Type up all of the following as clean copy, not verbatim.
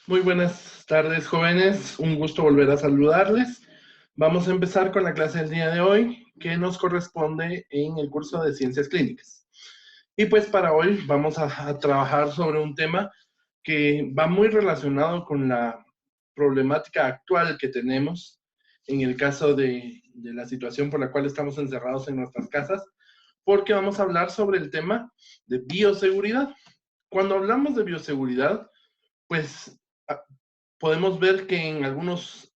Muy buenas tardes, jóvenes. Un gusto volver a saludarles. Vamos a empezar con la clase del día de hoy, que nos corresponde en el curso de Ciencias Clínicas. Y pues para hoy vamos a trabajar sobre un tema que va muy relacionado con la problemática actual que tenemos en el caso de la situación por la cual estamos encerrados en nuestras casas, porque vamos a hablar sobre el tema de bioseguridad. Cuando hablamos de bioseguridad, pues podemos ver que en algunos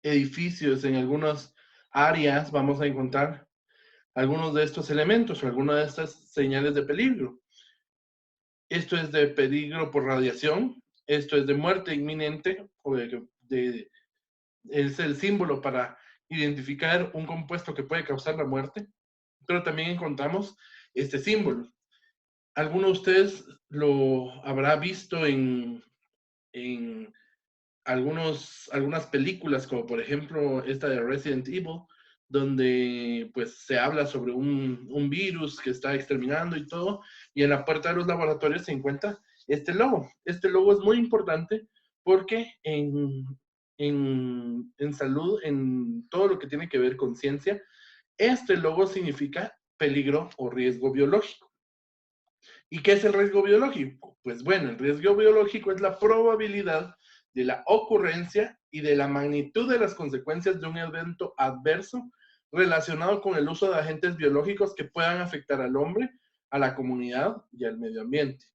edificios, en algunas áreas, vamos a encontrar algunos de estos elementos o algunas de estas señales de peligro. Esto es de peligro por radiación, esto es de muerte inminente, es el símbolo para identificar un compuesto que puede causar la muerte, pero también encontramos este símbolo. Alguno de ustedes lo habrá visto en algunas películas, como por ejemplo esta de Resident Evil, donde pues se habla sobre un virus que está exterminando y todo, y en la puerta de los laboratorios se encuentra este logo. Este logo es muy importante porque en salud, en todo lo que tiene que ver con ciencia, este logo significa peligro o riesgo biológico. ¿Y qué es el riesgo biológico? Pues bueno, el riesgo biológico es la probabilidad de la ocurrencia y de la magnitud de las consecuencias de un evento adverso relacionado con el uso de agentes biológicos que puedan afectar al hombre, a la comunidad y al medio ambiente.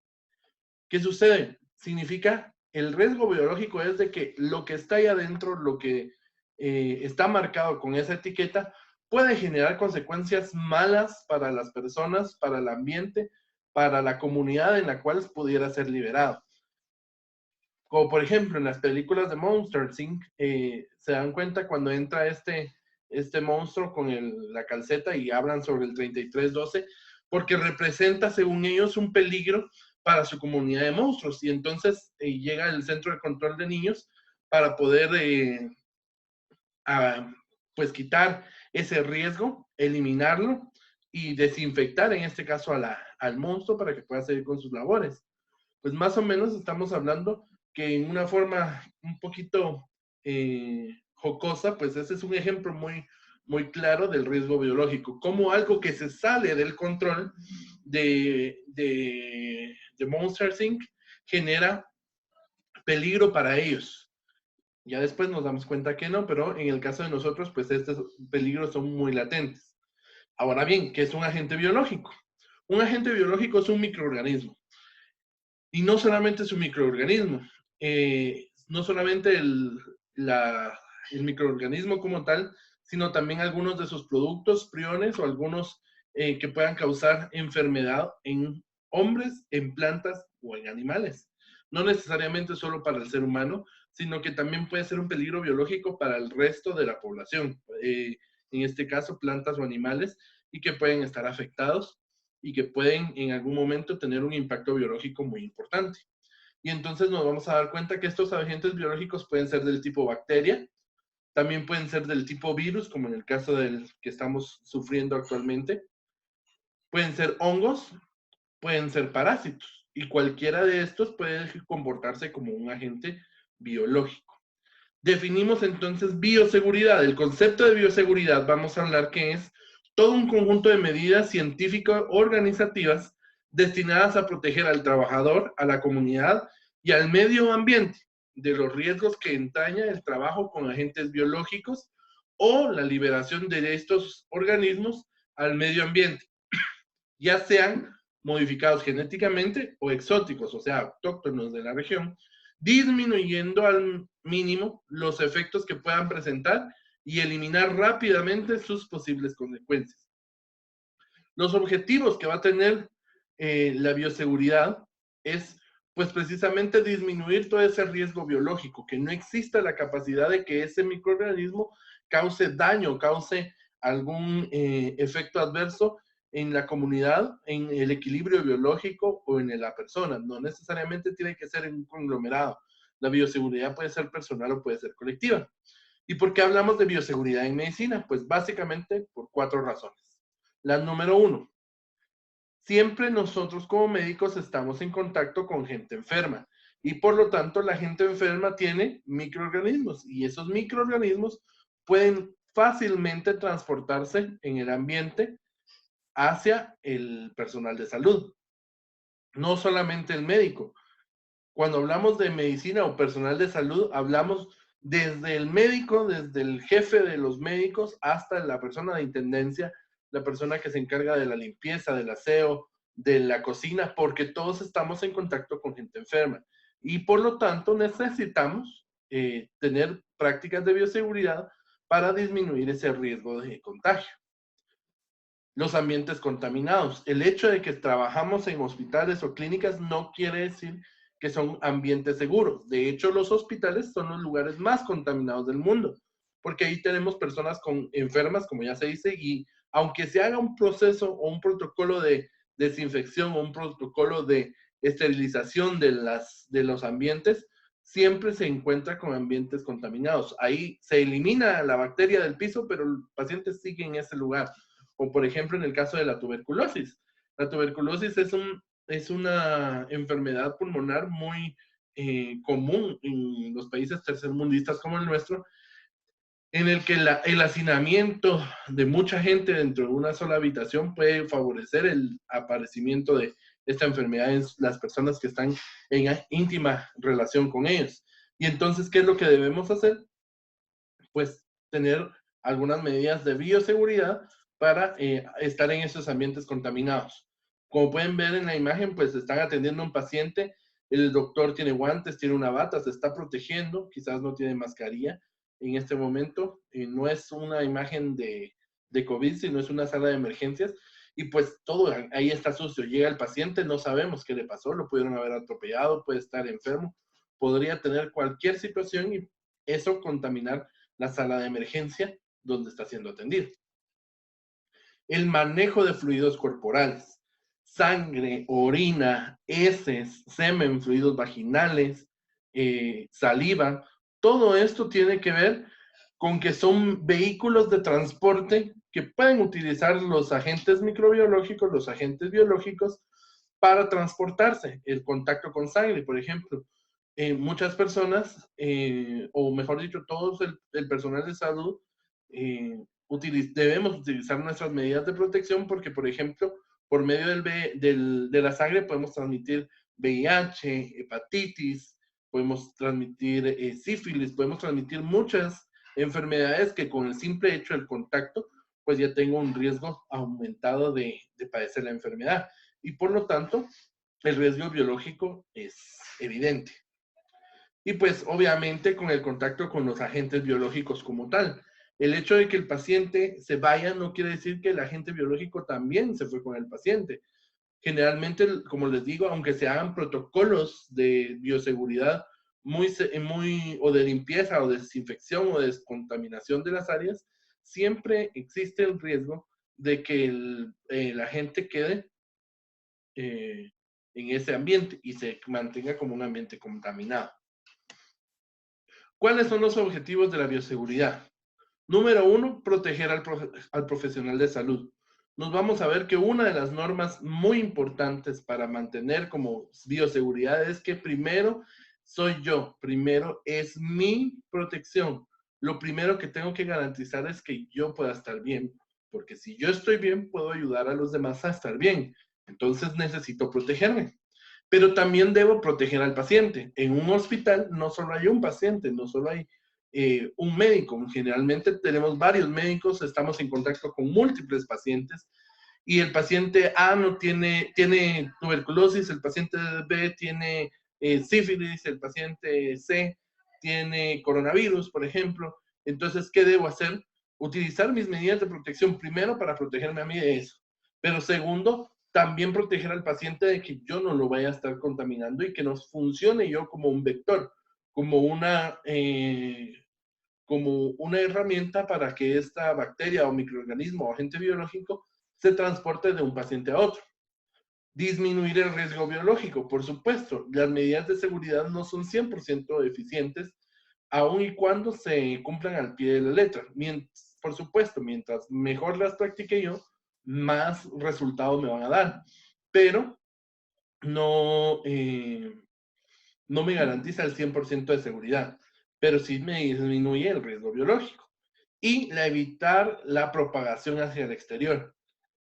¿Qué sucede? Significa, el riesgo biológico es de que lo que está ahí adentro, lo que está marcado con esa etiqueta, puede generar consecuencias malas para las personas, para el ambiente, para la comunidad en la cual pudiera ser liberado. Como por ejemplo en las películas de Monsters Inc., se dan cuenta cuando entra este monstruo con la calceta y hablan sobre el 3312, porque representa, según ellos, un peligro para su comunidad de monstruos. Y entonces llega el centro de control de niños para poder a, pues quitar ese riesgo, eliminarlo y desinfectar en este caso al monstruo para que pueda seguir con sus labores. Pues más o menos estamos hablando que en una forma un poquito jocosa, pues ese es un ejemplo muy claro del riesgo biológico, como algo que se sale del control de Monsters Inc. genera peligro para ellos. Ya después nos damos cuenta que no, pero en el caso de nosotros, pues estos peligros son muy latentes. Ahora bien, ¿qué es un agente biológico? Un agente biológico es un microorganismo. Y no solamente es un microorganismo, no solamente el microorganismo como tal, sino también algunos de sus productos, priones o algunos que puedan causar enfermedad en hombres, en plantas o en animales. No necesariamente solo para el ser humano, sino que también puede ser un peligro biológico para el resto de la población, en este caso plantas o animales, y que pueden estar afectados y que pueden en algún momento tener un impacto biológico muy importante. Y entonces nos vamos a dar cuenta que estos agentes biológicos pueden ser del tipo bacteria, también pueden ser del tipo virus, como en el caso del que estamos sufriendo actualmente, pueden ser hongos, pueden ser parásitos, y cualquiera de estos puede comportarse como un agente biológico. Definimos entonces bioseguridad. El concepto de bioseguridad vamos a hablar que es todo un conjunto de medidas científicas organizativas destinadas a proteger al trabajador, a la comunidad y al medio ambiente de los riesgos que entraña el trabajo con agentes biológicos o la liberación de estos organismos al medio ambiente, ya sean modificados genéticamente o exóticos, o sea, autóctonos de la región, disminuyendo al mínimo los efectos que puedan presentar y eliminar rápidamente sus posibles consecuencias. Los objetivos que va a tener la bioseguridad es pues precisamente disminuir todo ese riesgo biológico, que no exista la capacidad de que ese microorganismo cause daño, cause algún efecto adverso en la comunidad, en el equilibrio biológico o en la persona. No necesariamente tiene que ser en un conglomerado. La bioseguridad puede ser personal o puede ser colectiva. ¿Y por qué hablamos de bioseguridad en medicina? Pues básicamente por 4 razones. La número 1, siempre nosotros como médicos estamos en contacto con gente enferma. y por lo tanto la gente enferma tiene microorganismos y esos microorganismos pueden fácilmente transportarse en el ambiente hacia el personal de salud. No solamente el médico. Cuando hablamos de medicina o personal de salud, hablamos desde el médico, desde el jefe de los médicos, hasta la persona de intendencia, la persona que se encarga de la limpieza, del aseo, de la cocina, porque todos estamos en contacto con gente enferma. Y por lo tanto necesitamos tener prácticas de bioseguridad para disminuir ese riesgo de contagio. Los ambientes contaminados. El hecho de que trabajamos en hospitales o clínicas no quiere decir que son ambientes seguros. De hecho, los hospitales son los lugares más contaminados del mundo, porque ahí tenemos personas con enfermas, como ya se dice, y aunque se haga un proceso o un protocolo de desinfección o un protocolo de esterilización de los ambientes, siempre se encuentra con ambientes contaminados. Ahí se elimina la bacteria del piso, pero el paciente sigue en ese lugar. O por ejemplo, en el caso de la tuberculosis. La tuberculosis es una enfermedad pulmonar muy común en los países tercermundistas como el nuestro, en el que el hacinamiento de mucha gente dentro de una sola habitación puede favorecer el aparecimiento de esta enfermedad en las personas que están en íntima relación con ellos. Y entonces, ¿qué es lo que debemos hacer? Pues tener algunas medidas de bioseguridad para estar en esos ambientes contaminados. Como pueden ver en la imagen, pues están atendiendo a un paciente, el doctor tiene guantes, tiene una bata, se está protegiendo, quizás no tiene mascarilla en este momento, no es una imagen de COVID, sino es una sala de emergencias, y pues todo ahí está sucio, llega el paciente, no sabemos qué le pasó, lo pudieron haber atropellado, puede estar enfermo, podría tener cualquier situación y eso contaminar la sala de emergencia donde está siendo atendido. El manejo de fluidos corporales, sangre, orina, heces, semen, fluidos vaginales, saliva, todo esto tiene que ver con que son vehículos de transporte que pueden utilizar los agentes microbiológicos, los agentes biológicos, para transportarse. El contacto con sangre, por ejemplo. Muchas personas, o mejor dicho, todos el personal de salud, debemos utilizar nuestras medidas de protección porque, por ejemplo, por medio de la sangre podemos transmitir VIH, hepatitis, podemos transmitir sífilis, podemos transmitir muchas enfermedades que con el simple hecho del contacto, pues ya tengo un riesgo aumentado de padecer la enfermedad. Y por lo tanto, el riesgo biológico es evidente. Y pues obviamente con el contacto con los agentes biológicos como tal. El hecho de que el paciente se vaya no quiere decir que el agente biológico también se fue con el paciente. Generalmente, como les digo, aunque se hagan protocolos de bioseguridad o de limpieza o de desinfección o descontaminación de las áreas, siempre existe el riesgo de que el agente quede en ese ambiente y se mantenga como un ambiente contaminado. ¿Cuáles son los objetivos de la bioseguridad? Número uno, proteger al profesional de salud. Nos vamos a ver que una de las normas muy importantes para mantener como bioseguridad es que primero soy yo, primero es mi protección. Lo primero que tengo que garantizar es que yo pueda estar bien, porque si yo estoy bien, puedo ayudar a los demás a estar bien. Entonces necesito protegerme. Pero también debo proteger al paciente. En un hospital no solo hay un paciente, no solo hay un médico. Generalmente tenemos varios médicos, estamos en contacto con múltiples pacientes y el paciente A no tiene tuberculosis, el paciente B tiene sífilis, el paciente C tiene coronavirus, por ejemplo. Entonces, ¿qué debo hacer? Utilizar mis medidas de protección primero para protegerme a mí de eso. Pero segundo, también proteger al paciente de que yo no lo vaya a estar contaminando y que nos funcione yo como un vector, como como una herramienta para que esta bacteria o microorganismo o agente biológico se transporte de un paciente a otro. Disminuir el riesgo biológico, por supuesto. Las medidas de seguridad no son 100% eficientes, aun y cuando se cumplan al pie de la letra. Por supuesto, mientras mejor las practique yo, más resultados me van a dar. Pero no, no me garantiza el 100% de seguridad, pero sí me disminuye el riesgo biológico. Y evitar la propagación hacia el exterior.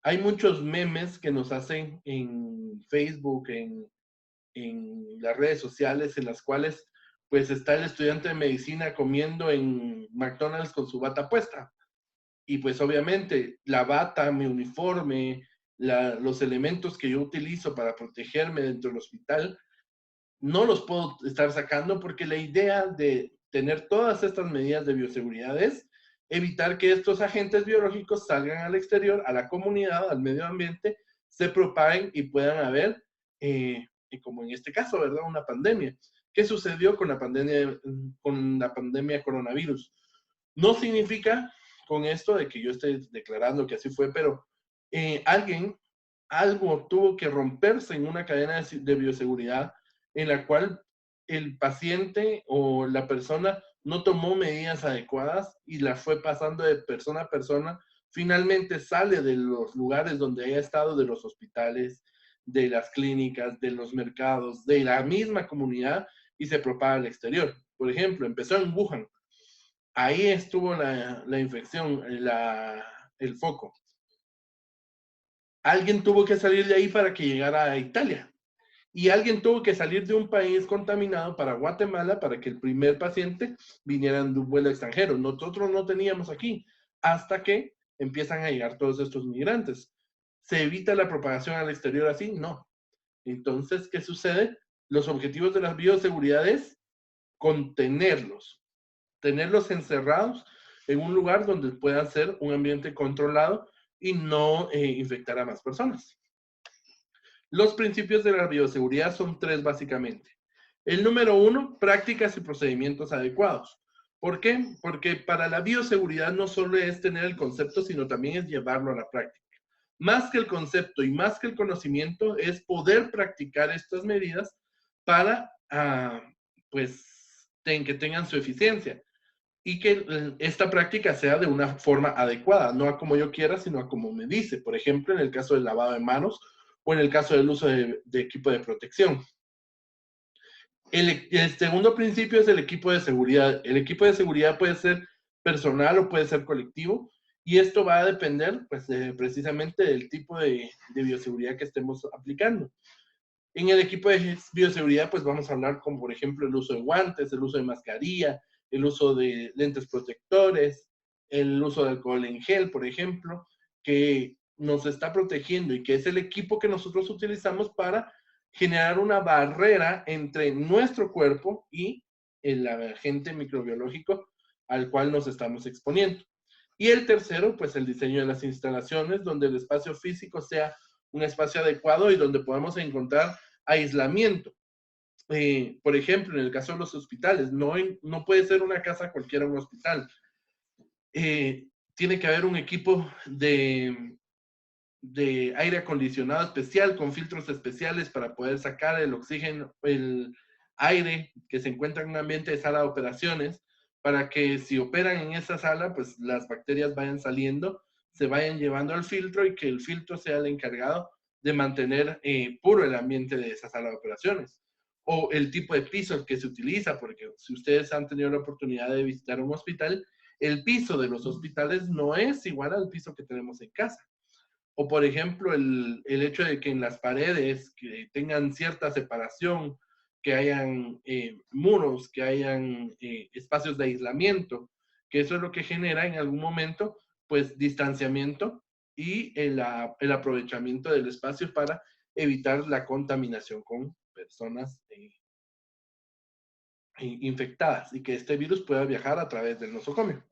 Hay muchos memes que nos hacen en Facebook, en las redes sociales, en las cuales pues está el estudiante de medicina comiendo en McDonald's con su bata puesta. Y pues obviamente la bata, mi uniforme, los elementos que yo utilizo para protegerme dentro del hospital, no los puedo estar sacando porque la idea de tener todas estas medidas de bioseguridad es evitar que estos agentes biológicos salgan al exterior, a la comunidad, al medio ambiente, se propaguen y puedan haber, como en este caso, ¿verdad? Una pandemia. ¿Qué sucedió con la pandemia coronavirus? No significa con esto de que yo esté declarando que así fue, pero algo tuvo que romperse en una cadena de bioseguridad en la cual el paciente o la persona no tomó medidas adecuadas y la fue pasando de persona a persona, finalmente sale de los lugares donde haya estado, de los hospitales, de las clínicas, de los mercados, de la misma comunidad y se propaga al exterior. Por ejemplo, empezó en Wuhan. Ahí estuvo la infección, el foco. Alguien tuvo que salir de ahí para que llegara a Italia. Y alguien tuvo que salir de un país contaminado para Guatemala para que el primer paciente viniera de un vuelo extranjero. Nosotros no teníamos aquí hasta que empiezan a llegar todos estos migrantes. ¿Se evita la propagación al exterior así? No. Entonces, ¿qué sucede? Los objetivos de la bioseguridad es contenerlos, tenerlos encerrados en un lugar donde puedan ser un ambiente controlado y no infectar a más personas. Los principios de la bioseguridad son tres básicamente. El número uno, prácticas y procedimientos adecuados. ¿Por qué? Porque para la bioseguridad no solo es tener el concepto, sino también es llevarlo a la práctica. Más que el concepto y más que el conocimiento, es poder practicar estas medidas para, pues, que tengan su eficiencia y que esta práctica sea de una forma adecuada, no a como yo quiera, sino a como me dice. Por ejemplo, en el caso del lavado de manos o en el caso del uso de equipo de protección. El segundo principio es el equipo de seguridad. El equipo de seguridad puede ser personal o puede ser colectivo y esto va a depender pues, precisamente del tipo de bioseguridad que estemos aplicando. En el equipo de bioseguridad, pues vamos a hablar como, por ejemplo, el uso de guantes, el uso de mascarilla, el uso de lentes protectores, el uso de alcohol en gel, por ejemplo, que nos está protegiendo y que es el equipo que nosotros utilizamos para generar una barrera entre nuestro cuerpo y el agente microbiológico al cual nos estamos exponiendo. Y el tercero, pues el diseño de las instalaciones, donde el espacio físico sea un espacio adecuado y donde podamos encontrar aislamiento. Por ejemplo, en el caso de los hospitales, no puede ser una casa cualquiera un hospital. Tiene que haber un equipo de aire acondicionado especial con filtros especiales para poder sacar el oxígeno, el aire que se encuentra en un ambiente de sala de operaciones, para que si operan en esa sala, pues las bacterias vayan saliendo, se vayan llevando al filtro y que el filtro sea el encargado de mantener puro el ambiente de esa sala de operaciones. O el tipo de piso que se utiliza, porque si ustedes han tenido la oportunidad de visitar un hospital, el piso de los hospitales no es igual al piso que tenemos en casa. O por ejemplo, el hecho de que en las paredes que tengan cierta separación, que hayan muros, que hayan espacios de aislamiento, que eso es lo que genera en algún momento, pues, distanciamiento y el aprovechamiento del espacio para evitar la contaminación con personas infectadas y que este virus pueda viajar a través del nosocomio.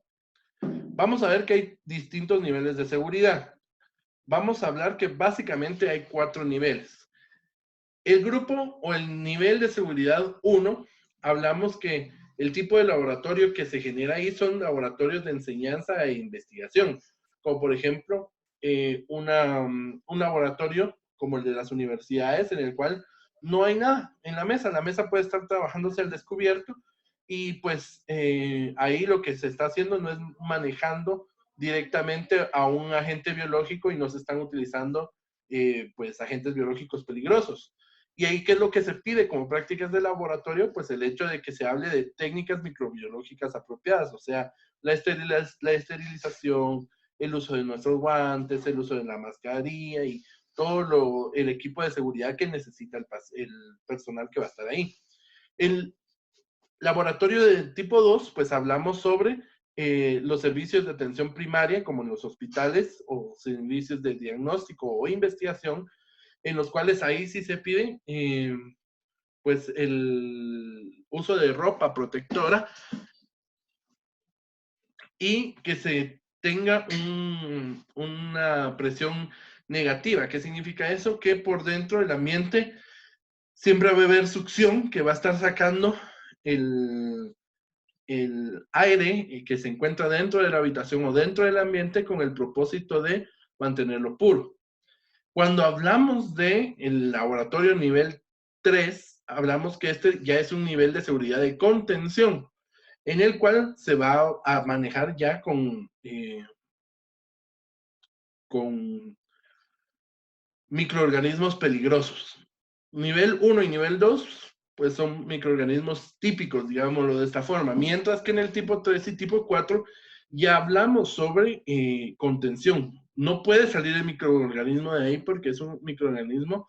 Vamos a ver que hay distintos niveles de seguridad. Vamos a hablar que básicamente hay 4 niveles. El grupo o el nivel de seguridad 1, hablamos que el tipo de laboratorio que se genera ahí son laboratorios de enseñanza e investigación, como por ejemplo un laboratorio como el de las universidades en el cual no hay nada en la mesa puede estar trabajándose al descubierto y pues ahí lo que se está haciendo no es manejando directamente a un agente biológico y no se están utilizando pues agentes biológicos peligrosos. Y ahí, ¿qué es lo que se pide como prácticas de laboratorio? Pues el hecho de que se hable de técnicas microbiológicas apropiadas, o sea, la esterilización, el uso de nuestros guantes, el uso de la mascarilla y todo el equipo de seguridad que necesita el personal que va a estar ahí. El laboratorio de tipo 2, pues hablamos sobre los servicios de atención primaria, como en los hospitales o servicios de diagnóstico o investigación, en los cuales ahí sí se pide pues el uso de ropa protectora y que se tenga una presión negativa. ¿Qué significa eso? Que por dentro del ambiente siempre va a haber succión que va a estar sacando el, el aire que se encuentra dentro de la habitación o dentro del ambiente con el propósito de mantenerlo puro. Cuando hablamos de el laboratorio nivel 3, hablamos que este ya es un nivel de seguridad de contención, en el cual se va a manejar ya con microorganismos peligrosos. Nivel 1 y nivel 2, pues son microorganismos típicos, digámoslo de esta forma, mientras que en el tipo 3 y tipo 4 ya hablamos sobre contención. No puede salir el microorganismo de ahí porque es un microorganismo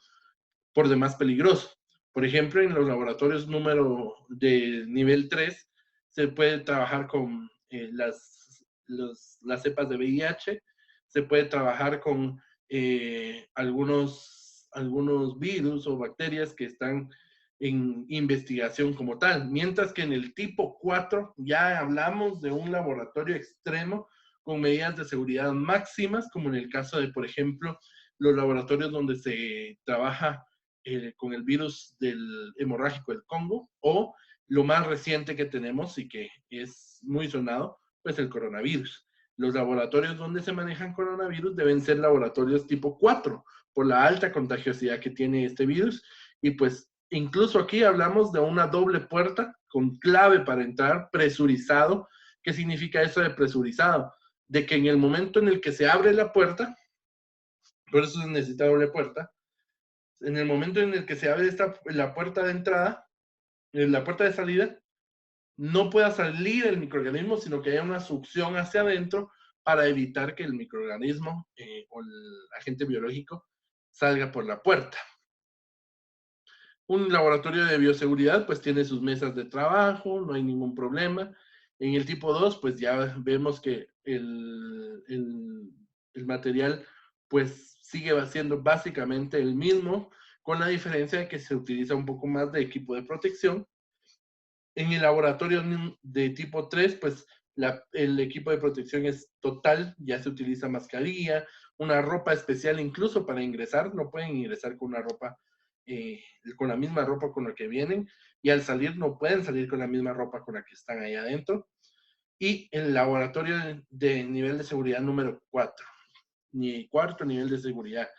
por demás peligroso. Por ejemplo, en los laboratorios número de nivel 3 se puede trabajar con las cepas de VIH, se puede trabajar con algunos virus o bacterias que están en investigación como tal, mientras que en el tipo 4 ya hablamos de un laboratorio extremo con medidas de seguridad máximas, como en el caso de, por ejemplo, los laboratorios donde se trabaja con el virus del hemorrágico del Congo, o lo más reciente que tenemos y que es muy sonado, pues el coronavirus. Los laboratorios donde se manejan coronavirus deben ser laboratorios tipo 4 por la alta contagiosidad que tiene este virus, y pues incluso aquí hablamos de una doble puerta con clave para entrar, presurizado. ¿Qué significa eso de presurizado? De que en el momento en el que se abre la puerta, por eso se necesita doble puerta, en el momento en el que se abre la puerta de entrada, la puerta de salida, no pueda salir el microorganismo, sino que haya una succión hacia adentro para evitar que el microorganismo o el agente biológico salga por la puerta. Un laboratorio de bioseguridad pues tiene sus mesas de trabajo, no hay ningún problema. En el tipo 2 pues ya vemos que el material pues sigue siendo básicamente el mismo, con la diferencia de que se utiliza un poco más de equipo de protección. En el laboratorio de tipo 3 pues el equipo de protección es total, ya se utiliza mascarilla, una ropa especial incluso para ingresar, no pueden ingresar con una ropa, con la misma ropa con la que vienen, y al salir no pueden salir con la misma ropa con la que están ahí adentro. Y el laboratorio de nivel de seguridad número 4, ni cuarto nivel de seguridad.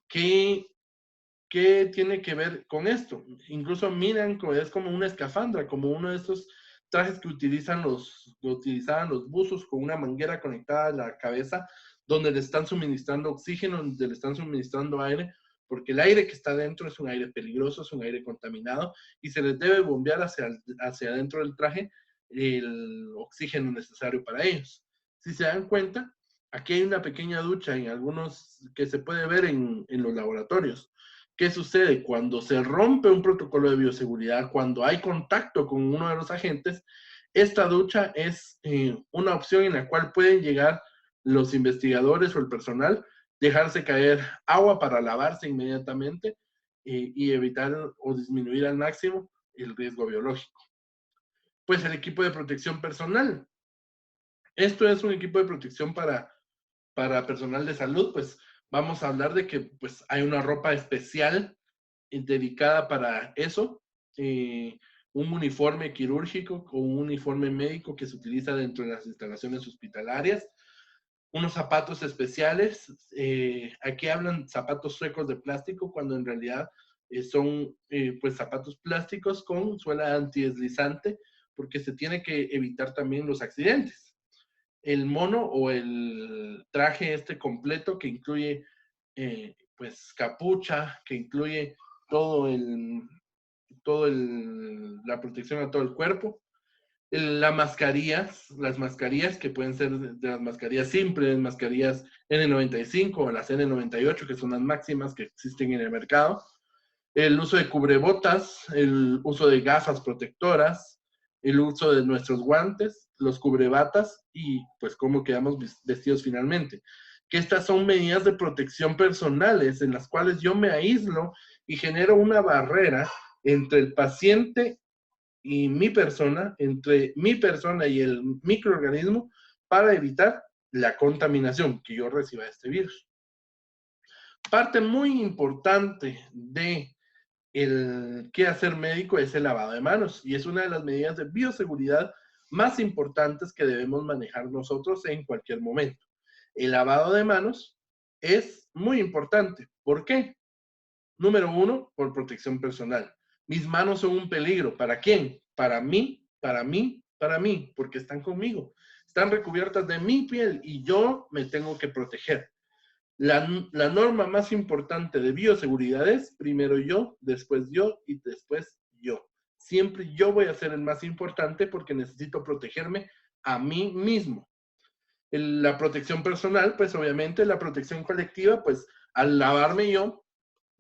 ¿Qué, ¿Qué tiene que ver con esto? Incluso miran es como una escafandra, como uno de estos trajes que utilizaban los buzos con una manguera conectada a la cabeza, donde le están suministrando oxígeno, donde le están suministrando aire, porque el aire que está dentro es un aire peligroso, es un aire contaminado, y se les debe bombear hacia adentro del traje el oxígeno necesario para ellos. Si se dan cuenta, aquí hay una pequeña ducha en algunos que se puede ver en los laboratorios. ¿Qué sucede? Cuando se rompe un protocolo de bioseguridad, cuando hay contacto con uno de los agentes, esta ducha es una opción en la cual pueden llegar los investigadores o el personal, dejarse caer agua para lavarse inmediatamente y evitar o disminuir al máximo el riesgo biológico. Pues el equipo de protección personal. Esto es un equipo de protección para personal de salud, pues vamos a hablar de que pues hay una ropa especial dedicada para eso, un uniforme quirúrgico o un uniforme médico que se utiliza dentro de las instalaciones hospitalarias, unos zapatos especiales, aquí hablan zapatos suecos de plástico cuando en realidad son pues zapatos plásticos con suela antideslizante, porque se tiene que evitar también los accidentes. El mono o el traje este completo que incluye pues capucha, que incluye la protección a todo el cuerpo. Las mascarillas que pueden ser de las mascarillas simples, mascarillas N95 o las N98, que son las máximas que existen en el mercado. El uso de cubrebotas, el uso de gafas protectoras, el uso de nuestros guantes, los cubrebatas y pues cómo quedamos vestidos finalmente. Que estas son medidas de protección personales en las cuales yo me aíslo y genero una barrera entre el paciente y mi persona, entre mi persona y el microorganismo, para evitar la contaminación que yo reciba de este virus. Parte muy importante de el quehacer médico es el lavado de manos y es una de las medidas de bioseguridad más importantes que debemos manejar nosotros en cualquier momento. El lavado de manos es muy importante. ¿Por qué? Número uno, por protección personal. Mis manos son un peligro. ¿Para quién? Para mí, para mí, para mí, porque están conmigo. Están recubiertas de mi piel y yo me tengo que proteger. La norma más importante de bioseguridad es primero yo y después yo. Siempre yo voy a ser el más importante porque necesito protegerme a mí mismo. La protección personal, pues obviamente la protección colectiva, pues al lavarme yo,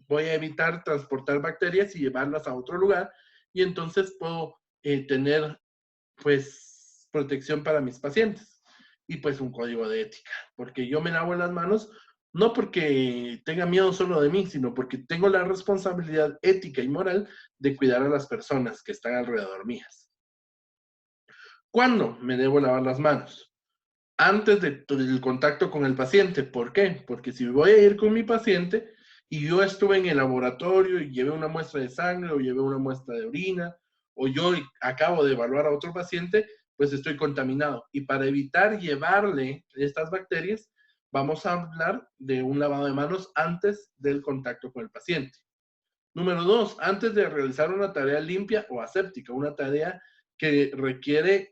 voy a evitar transportar bacterias y llevarlas a otro lugar y entonces puedo tener pues protección para mis pacientes y pues un código de ética, porque yo me lavo las manos no porque tenga miedo solo de mí, sino porque tengo la responsabilidad ética y moral de cuidar a las personas que están alrededor mías. ¿Cuándo me debo lavar las manos? Antes del contacto con el paciente. ¿Por qué? Porque si voy a ir con mi paciente y yo estuve en el laboratorio y llevé una muestra de sangre o llevé una muestra de orina o yo acabo de evaluar a otro paciente, pues estoy contaminado. Y para evitar llevarle estas bacterias, vamos a hablar de un lavado de manos antes del contacto con el paciente. Número 2, antes de realizar una tarea limpia o aséptica, una tarea que requiere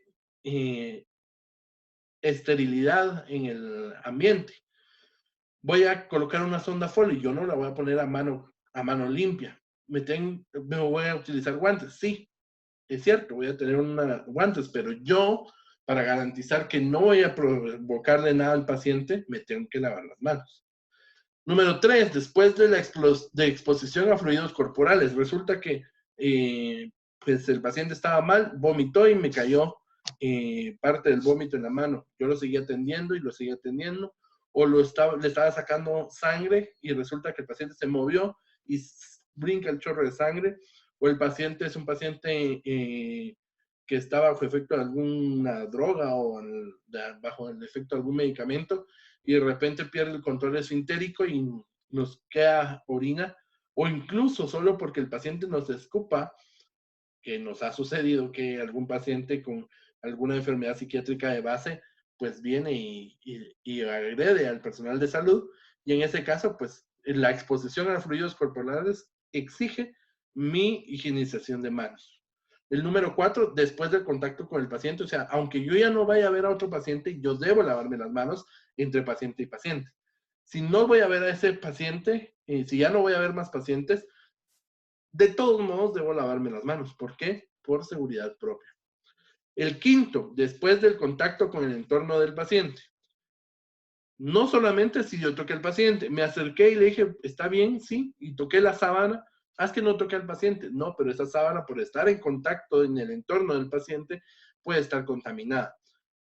esterilidad en el ambiente. Voy a colocar una sonda Foley, yo no la voy a poner a mano limpia. Me voy a utilizar guantes, sí, es cierto, voy a tener guantes, pero yo, para garantizar que no voy a provocarle nada al paciente, me tengo que lavar las manos. Número 3, después de la exposición a fluidos corporales, resulta que pues el paciente estaba mal, vomitó y me cayó parte del vómito en la mano. Yo lo seguía atendiendo y lo seguía atendiendo, o le estaba sacando sangre y resulta que el paciente se movió y brinca el chorro de sangre, o el paciente es un paciente que está bajo efecto de alguna droga o bajo el efecto de algún medicamento y de repente pierde el control esfintérico y nos queda orina, o incluso solo porque el paciente nos escupa, que nos ha sucedido que algún paciente con alguna enfermedad psiquiátrica de base, pues viene y agrede al personal de salud, y en ese caso, pues la exposición a fluidos corporales exige mi higienización de manos. El número 4, después del contacto con el paciente, o sea, aunque yo ya no vaya a ver a otro paciente, yo debo lavarme las manos entre paciente y paciente. Si no voy a ver a ese paciente, si ya no voy a ver más pacientes, de todos modos debo lavarme las manos. ¿Por qué? Por seguridad propia. El quinto, después del contacto con el entorno del paciente. No solamente si yo toqué al paciente, me acerqué y le dije, ¿está bien? Sí, y toqué la sábana. Es que no toqué al paciente. No, pero esa sábana, por estar en contacto en el entorno del paciente, puede estar contaminada.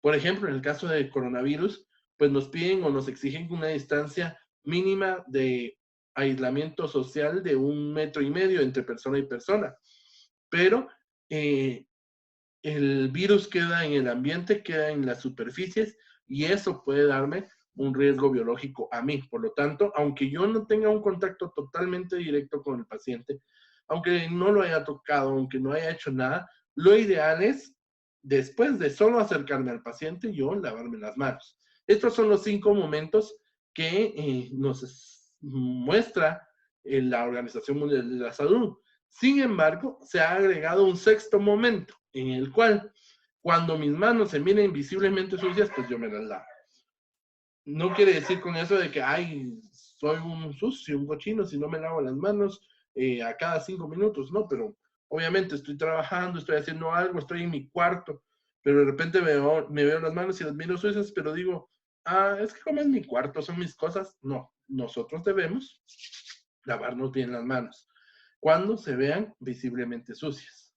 Por ejemplo, en el caso del coronavirus, pues nos piden o nos exigen una distancia mínima de aislamiento social de 1,5 metros entre persona y persona. Pero el virus queda en el ambiente, queda en las superficies y eso puede darme un riesgo biológico a mí. Por lo tanto, aunque yo no tenga un contacto totalmente directo con el paciente, aunque no lo haya tocado, aunque no haya hecho nada, lo ideal es, después de solo acercarme al paciente, yo lavarme las manos. Estos son los 5 momentos que nos muestra la Organización Mundial de la Salud. Sin embargo, se ha agregado un 6º momento, en el cual, cuando mis manos se miren visiblemente sucias, pues yo me las lavo. No quiere decir con eso de que, ay, soy un sucio, un cochino, si no me lavo las manos, a cada 5 minutos, ¿no? Pero obviamente estoy trabajando, estoy haciendo algo, estoy en mi cuarto, pero de repente me veo las manos y las miro sucias, pero digo, es que como es mi cuarto, son mis cosas. No, nosotros debemos lavarnos bien las manos cuando se vean visiblemente sucias.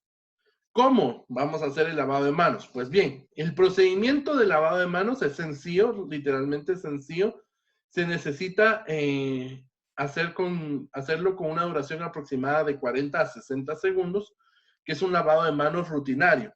¿Cómo vamos a hacer el lavado de manos? Pues bien, el procedimiento de lavado de manos es sencillo, literalmente sencillo. Se necesita hacerlo con una duración aproximada de 40 a 60 segundos, que es un lavado de manos rutinario.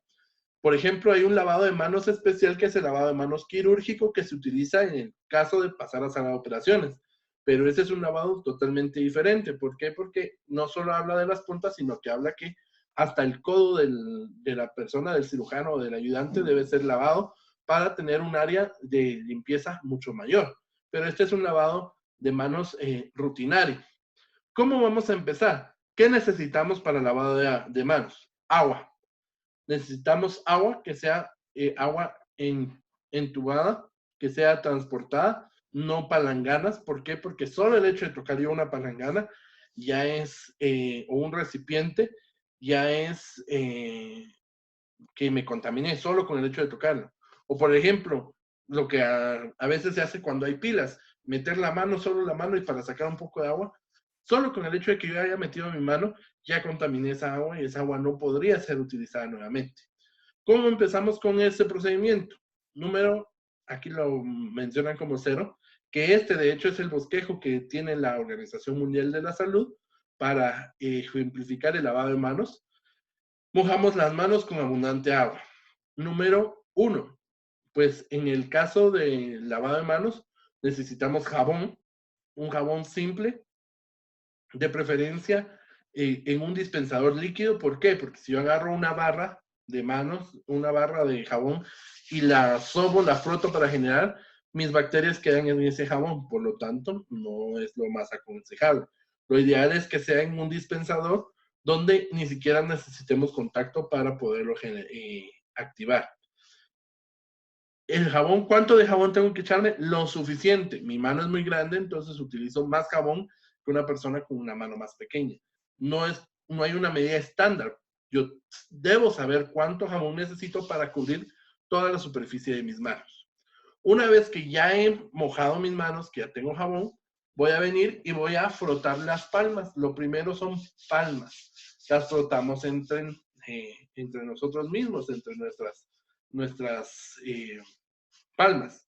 Por ejemplo, hay un lavado de manos especial que es el lavado de manos quirúrgico que se utiliza en el caso de pasar a sala de operaciones. Pero ese es un lavado totalmente diferente. ¿Por qué? Porque no solo habla de las puntas, sino que habla que hasta el codo de la persona, del cirujano o del ayudante debe ser lavado para tener un área de limpieza mucho mayor. Pero este es un lavado de manos rutinario. ¿Cómo vamos a empezar? ¿Qué necesitamos para el lavado de manos? Agua. Necesitamos agua que sea agua entubada, que sea transportada, no palanganas. ¿Por qué? Porque solo el hecho de tocar yo una palangana ya es, o un recipiente, ya es que me contaminé solo con el hecho de tocarlo. O por ejemplo, lo que a veces se hace cuando hay pilas, meter la mano, solo la mano y para sacar un poco de agua, solo con el hecho de que yo haya metido mi mano, ya contaminé esa agua y esa agua no podría ser utilizada nuevamente. ¿Cómo empezamos con ese procedimiento? Aquí lo mencionan como 0, que este de hecho es el bosquejo que tiene la Organización Mundial de la Salud para ejemplificar el lavado de manos. Mojamos las manos con abundante agua. Número 1, pues en el caso de lavado de manos necesitamos jabón, un jabón simple, de preferencia en un dispensador líquido. ¿Por qué? Porque si yo agarro una barra de manos, una barra de jabón y la sobo, la froto para generar, mis bacterias quedan en ese jabón, por lo tanto no es lo más aconsejable. Lo ideal es que sea en un dispensador donde ni siquiera necesitemos contacto para poderlo activar. El jabón, ¿cuánto de jabón tengo que echarme? Lo suficiente. Mi mano es muy grande, entonces utilizo más jabón que una persona con una mano más pequeña. No hay una medida estándar. Yo debo saber cuánto jabón necesito para cubrir toda la superficie de mis manos. Una vez que ya he mojado mis manos, que ya tengo jabón, voy a venir y voy a frotar las palmas. Lo primero son palmas. Las frotamos entre nosotros mismos, entre nuestras palmas.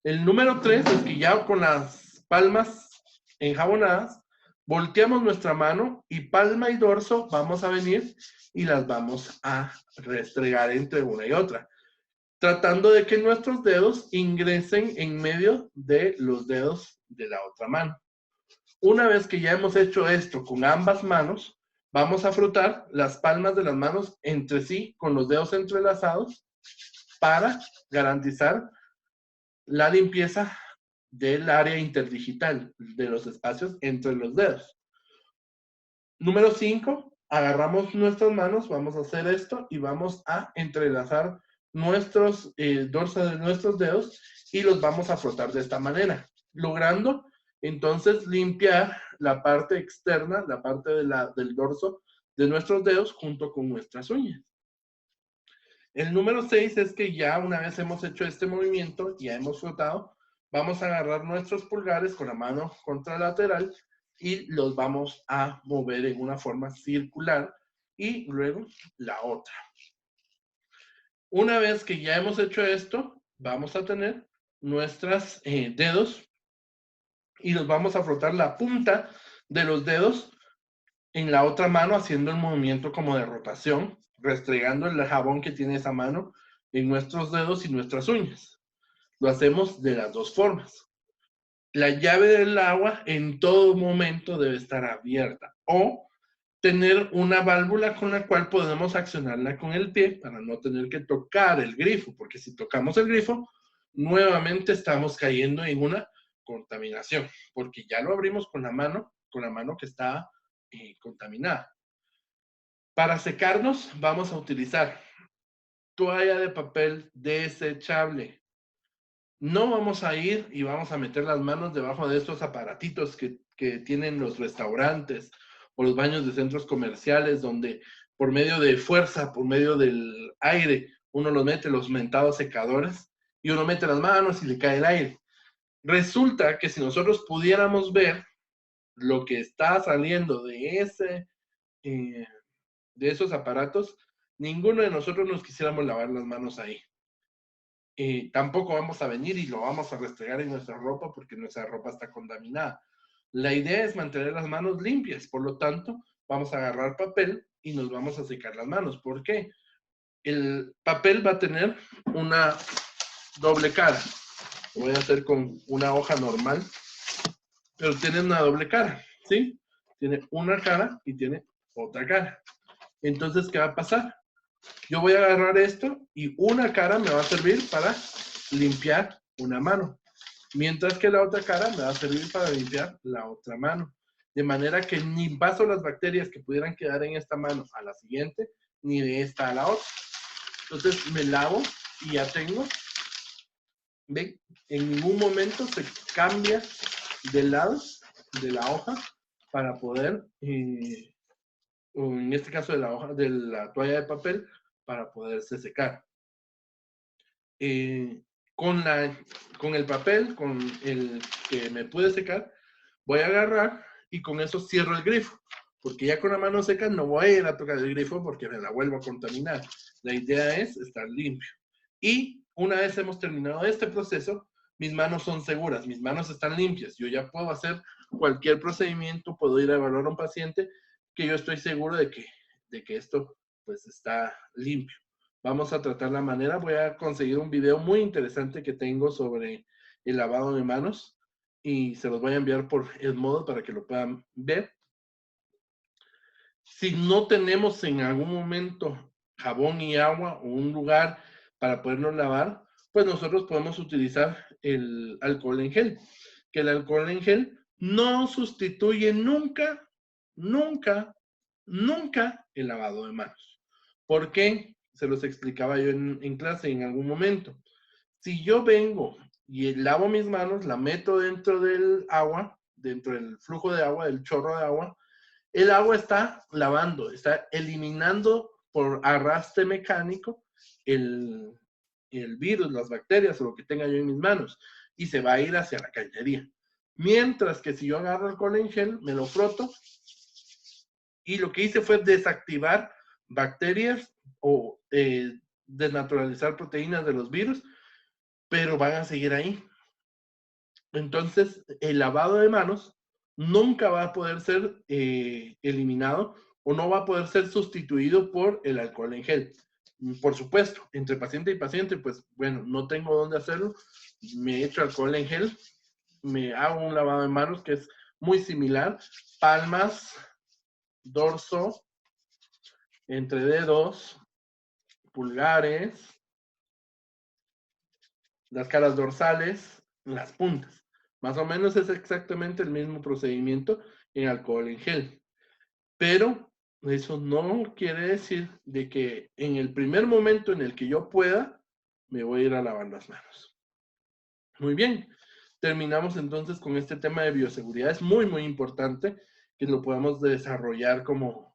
El número 3 es que ya con las palmas enjabonadas, volteamos nuestra mano y palma y dorso vamos a venir y las vamos a restregar entre una y otra, tratando de que nuestros dedos ingresen en medio de los dedos de la otra mano. Una vez que ya hemos hecho esto con ambas manos, vamos a frotar las palmas de las manos entre sí con los dedos entrelazados para garantizar la limpieza del área interdigital, de los espacios entre los dedos. Número 5, agarramos nuestras manos, vamos a hacer esto y vamos a entrelazar nuestros dorsos de nuestros dedos y los vamos a frotar de esta manera, logrando entonces limpiar la parte externa, la parte del dorso de nuestros dedos junto con nuestras uñas. El número 6 es que ya una vez hemos hecho este movimiento, ya hemos frotado, vamos a agarrar nuestros pulgares con la mano contralateral y los vamos a mover en una forma circular y luego la otra. Una vez que ya hemos hecho esto, vamos a tener nuestros dedos y los vamos a frotar la punta de los dedos en la otra mano haciendo el movimiento como de rotación, restregando el jabón que tiene esa mano en nuestros dedos y nuestras uñas. Lo hacemos de las dos formas. La llave del agua en todo momento debe estar abierta o tener una válvula con la cual podemos accionarla con el pie para no tener que tocar el grifo, porque si tocamos el grifo, nuevamente estamos cayendo en una contaminación, porque ya lo abrimos con la mano que está contaminada. Para secarnos vamos a utilizar toalla de papel desechable. No vamos a ir y vamos a meter las manos debajo de estos aparatitos que tienen los restaurantes o los baños de centros comerciales, donde por medio de fuerza, por medio del aire, uno los mete, los mentados secadores, y uno mete las manos y le cae el aire. Resulta que si nosotros pudiéramos ver lo que está saliendo de esos aparatos, ninguno de nosotros nos quisiéramos lavar las manos ahí. Tampoco vamos a venir y lo vamos a restregar en nuestra ropa porque nuestra ropa está contaminada. La idea es mantener las manos limpias, por lo tanto, vamos a agarrar papel y nos vamos a secar las manos. ¿Por qué? El papel va a tener una doble cara. Lo voy a hacer con una hoja normal, pero tiene una doble cara, ¿sí? Tiene una cara y tiene otra cara. Entonces, ¿qué va a pasar? Yo voy a agarrar esto y una cara me va a servir para limpiar una mano, mientras que la otra cara me va a servir para limpiar la otra mano. De manera que ni paso las bacterias que pudieran quedar en esta mano a la siguiente, ni de esta a la otra. Entonces me lavo y ya tengo. ¿Ven? En ningún momento se cambia de lado de la hoja para poder, o en este caso de la hoja, de la toalla de papel, para poderse secar. Con el papel, con el que me pude secar, voy a agarrar y con eso cierro el grifo, porque ya con la mano seca no voy a ir a tocar el grifo porque me la vuelvo a contaminar. La idea es estar limpio. Y una vez hemos terminado este proceso, mis manos son seguras, mis manos están limpias. Yo ya puedo hacer cualquier procedimiento, puedo ir a evaluar a un paciente que yo estoy seguro de que esto pues está limpio. Vamos a tratar la manera. Voy a conseguir un video muy interesante que tengo sobre el lavado de manos y se los voy a enviar por el modo para que lo puedan ver. Si no tenemos en algún momento jabón y agua o un lugar para podernos lavar, pues nosotros podemos utilizar el alcohol en gel. Que el alcohol en gel no sustituye nunca, nunca, nunca el lavado de manos. ¿Por qué? Se los explicaba yo en clase en algún momento. Si yo vengo y lavo mis manos, la meto dentro del agua, dentro del flujo de agua, del chorro de agua, el agua está lavando, está eliminando por arrastre mecánico el virus, las bacterias o lo que tenga yo en mis manos y se va a ir hacia la cañería. Mientras que si yo agarro alcohol en gel, me lo froto y lo que hice fue desactivar bacterias o desnaturalizar proteínas de los virus, pero van a seguir ahí. Entonces, el lavado de manos nunca va a poder ser eliminado o no va a poder ser sustituido por el alcohol en gel. Por supuesto, entre paciente y paciente, pues bueno, no tengo dónde hacerlo, me echo alcohol en gel, me hago un lavado de manos que es muy similar, palmas, dorso, entre dedos, pulgares, las caras dorsales, las puntas. Más o menos es exactamente el mismo procedimiento en alcohol en gel. Pero eso no quiere decir de que en el primer momento en el que yo pueda, me voy a ir a lavar las manos. Muy bien. Terminamos entonces con este tema de bioseguridad. Es muy, muy importante que lo podamos desarrollar como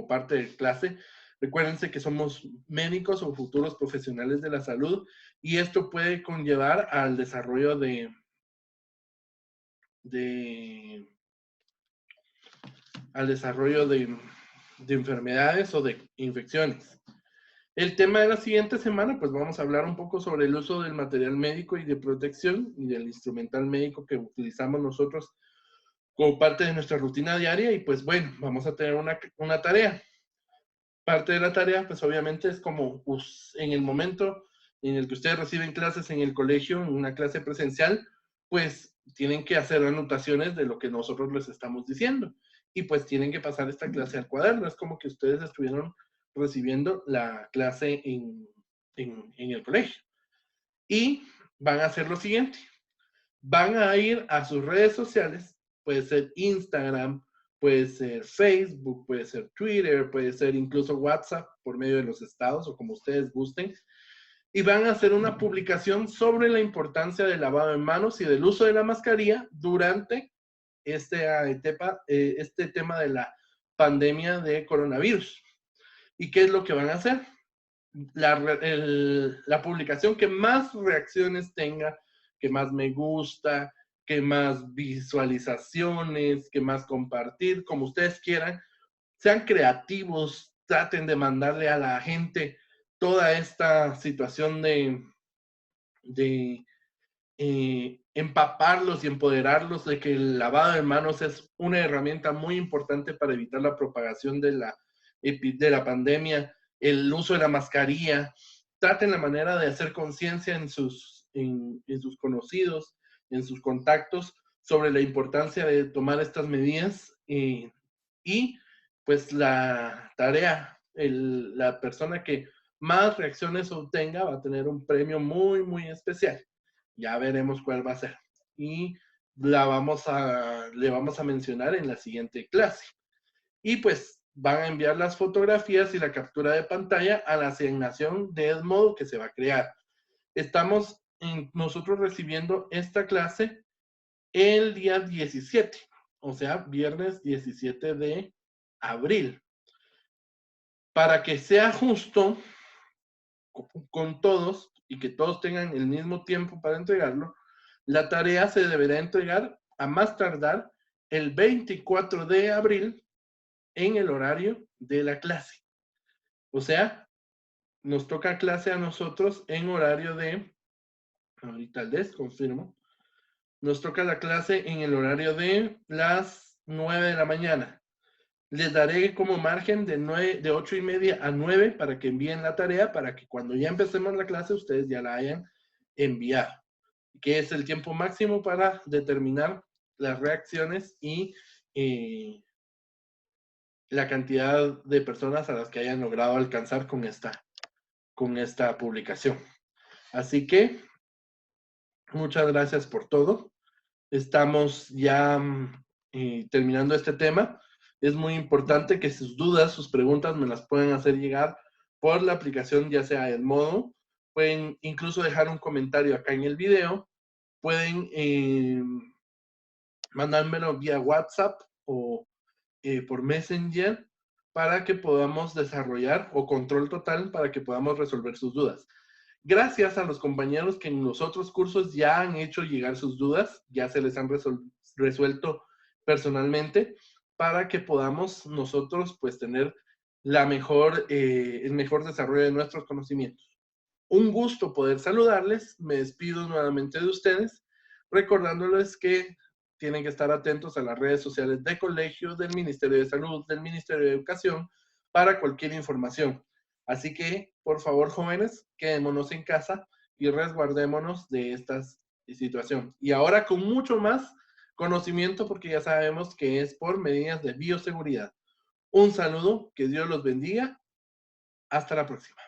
parte de clase. Recuérdense que somos médicos o futuros profesionales de la salud y esto puede conllevar al desarrollo de enfermedades o de infecciones. El tema de la siguiente semana, pues vamos a hablar un poco sobre el uso del material médico y de protección y del instrumental médico que utilizamos nosotros como parte de nuestra rutina diaria y pues bueno, vamos a tener una tarea. Parte de la tarea, pues obviamente es como pues, en el momento en el que ustedes reciben clases en el colegio, en una clase presencial, pues tienen que hacer anotaciones de lo que nosotros les estamos diciendo y pues tienen que pasar esta clase al cuaderno. Es como que ustedes estuvieron recibiendo la clase en el colegio. Y van a hacer lo siguiente. Van a ir a sus redes sociales, puede ser Instagram, puede ser Facebook, puede ser Twitter, puede ser incluso WhatsApp por medio de los estados o como ustedes gusten. Y van a hacer una publicación sobre la importancia del lavado de manos y del uso de la mascarilla durante este tema de la pandemia de coronavirus. ¿Y qué es lo que van a hacer? La publicación que más reacciones tenga, que más me gusta, que más visualizaciones, que más compartir, como ustedes quieran, sean creativos, traten de mandarle a la gente toda esta situación de empaparlos y empoderarlos de que el lavado de manos es una herramienta muy importante para evitar la propagación de la pandemia, el uso de la mascarilla. Traten la manera de hacer conciencia en sus conocidos, en sus contactos, sobre la importancia de tomar estas medidas y pues la tarea, la persona que más reacciones obtenga va a tener un premio muy, muy especial. Ya veremos cuál va a ser. Y le vamos a mencionar en la siguiente clase. Y pues van a enviar las fotografías y la captura de pantalla a la asignación de Edmodo que se va a crear. Estamos nosotros recibiendo esta clase el día 17, o sea, viernes 17 de abril. Para que sea justo con todos y que todos tengan el mismo tiempo para entregarlo, la tarea se deberá entregar a más tardar el 24 de abril en el horario de la clase. O sea, nos toca clase a nosotros en horario de, ahorita les confirmo, nos toca la clase en el horario de las 9 de la mañana. Les daré como margen de 8:30 a 9 para que envíen la tarea, para que cuando ya empecemos la clase ustedes ya la hayan enviado, que es el tiempo máximo para determinar las reacciones y la cantidad de personas a las que hayan logrado alcanzar con esta publicación. Así que, muchas gracias por todo. Estamos ya terminando este tema. Es muy importante que sus dudas, sus preguntas me las pueden hacer llegar por la aplicación, ya sea Edmodo. Pueden incluso dejar un comentario acá en el video. Pueden mandármelo vía WhatsApp o por Messenger para que podamos desarrollar, o control total, para que podamos resolver sus dudas. Gracias a los compañeros que en los otros cursos ya han hecho llegar sus dudas, ya se les han resuelto personalmente, para que podamos nosotros pues tener el mejor desarrollo de nuestros conocimientos. Un gusto poder saludarles, me despido nuevamente de ustedes, recordándoles que tienen que estar atentos a las redes sociales de colegios, del Ministerio de Salud, del Ministerio de Educación, para cualquier información. Así que, por favor, jóvenes, quedémonos en casa y resguardémonos de esta situación. Y ahora con mucho más conocimiento, porque ya sabemos que es por medidas de bioseguridad. Un saludo, que Dios los bendiga. Hasta la próxima.